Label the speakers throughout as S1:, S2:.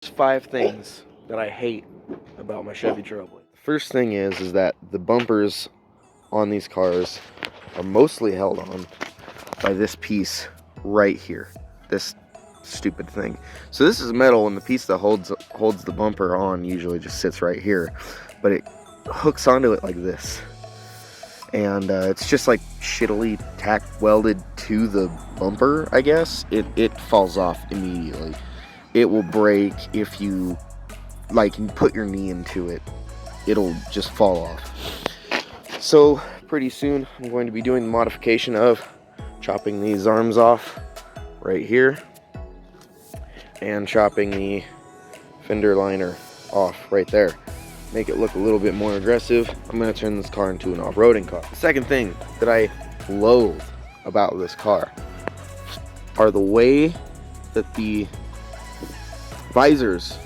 S1: There's 5 things that I hate about my Chevy Trailblazer. The first thing is that the bumpers on these cars are mostly held on by this piece right here. This stupid thing. So this is metal, and the piece that holds the bumper on usually just sits right here, but it hooks onto it like this, and it's just like shittily tack welded to the bumper. I guess it falls off immediately. It will break if you put your knee into it. It'll just fall off. So pretty soon I'm going to be doing the modification of chopping these arms off right here and chopping the fender liner off right there. Make it look a little bit more aggressive. I'm going to turn this car into an off-roading car. The second thing that I loathe about this car are the way that the visors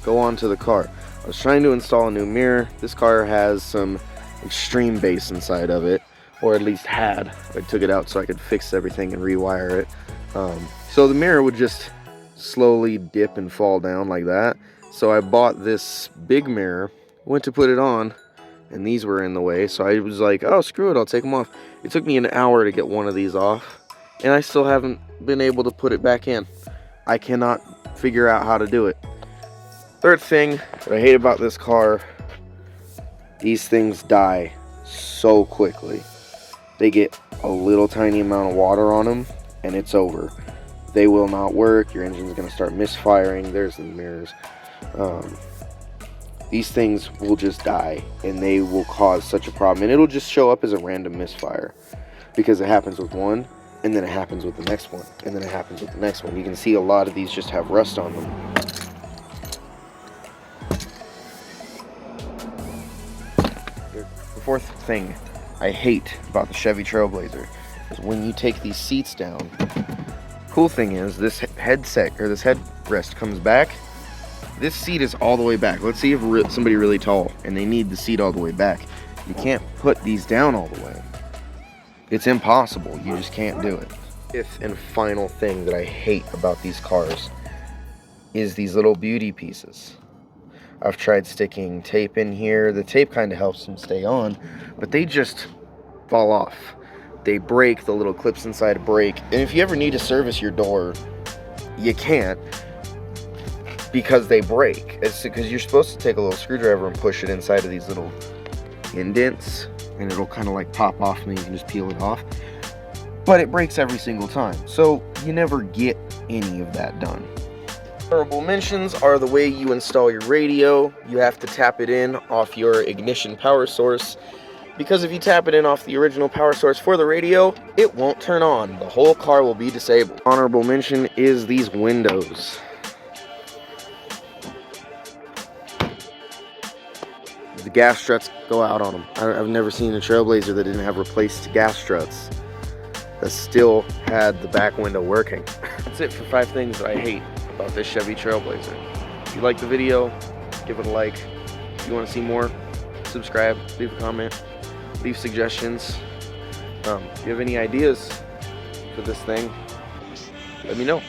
S1: go onto the car. I was trying to install a new mirror. This car has some extreme bass inside of it, or at least had. I took it out so I could fix everything and rewire it. So the mirror would just slowly dip and fall down like that. So I bought this big mirror, went to put it on, and these were in the way. So I was like, oh, screw it, I'll take them off. It took me an hour to get one of these off, and I still haven't been able to put it back in. I cannot figure out how to do it. Third thing that I hate about this car, these things die so quickly. They get a little tiny amount of water on them and it's over. They will not work. Your engine's going to start misfiring. There's the mirrors. These things will just die, and they will cause such a problem, and it'll just show up as a random misfire because it happens with one, and then it happens with the next one, and then it happens with the next one. You can see a lot of these just have rust on them. The fourth thing I hate about the Chevy Trailblazer is when you take these seats down. Cool thing is this headset, or this headrest, comes back. This seat is all the way back. Let's see if somebody really tall and they need the seat all the way back. You can't put these down all the way. It's impossible. You just can't do it. Fifth and final thing that I hate about these cars is these little beauty pieces. I've tried sticking tape in here. The tape kind of helps them stay on, but they just fall off. They break, the little clips inside break. And if you ever need to service your door, you can't because they break. It's because you're supposed to take a little screwdriver and push it inside of these little indents, and it'll kind of like pop off, and then you can just peel it off. But it breaks every single time, so you never get any of that done. Honorable mentions are the way you install your radio. You have to tap it in off your ignition power source, because if you tap it in off the original power source for the radio, it won't turn on. The whole car will be disabled. Honorable mention is these windows. The gas struts go out on them. I've never seen a Trailblazer that didn't have replaced gas struts that still had the back window working. That's it for 5 things that I hate about this Chevy Trailblazer. If you like the video, give it a like. If you want to see more, subscribe, leave a comment, leave suggestions. If you have any ideas for this thing, let me know.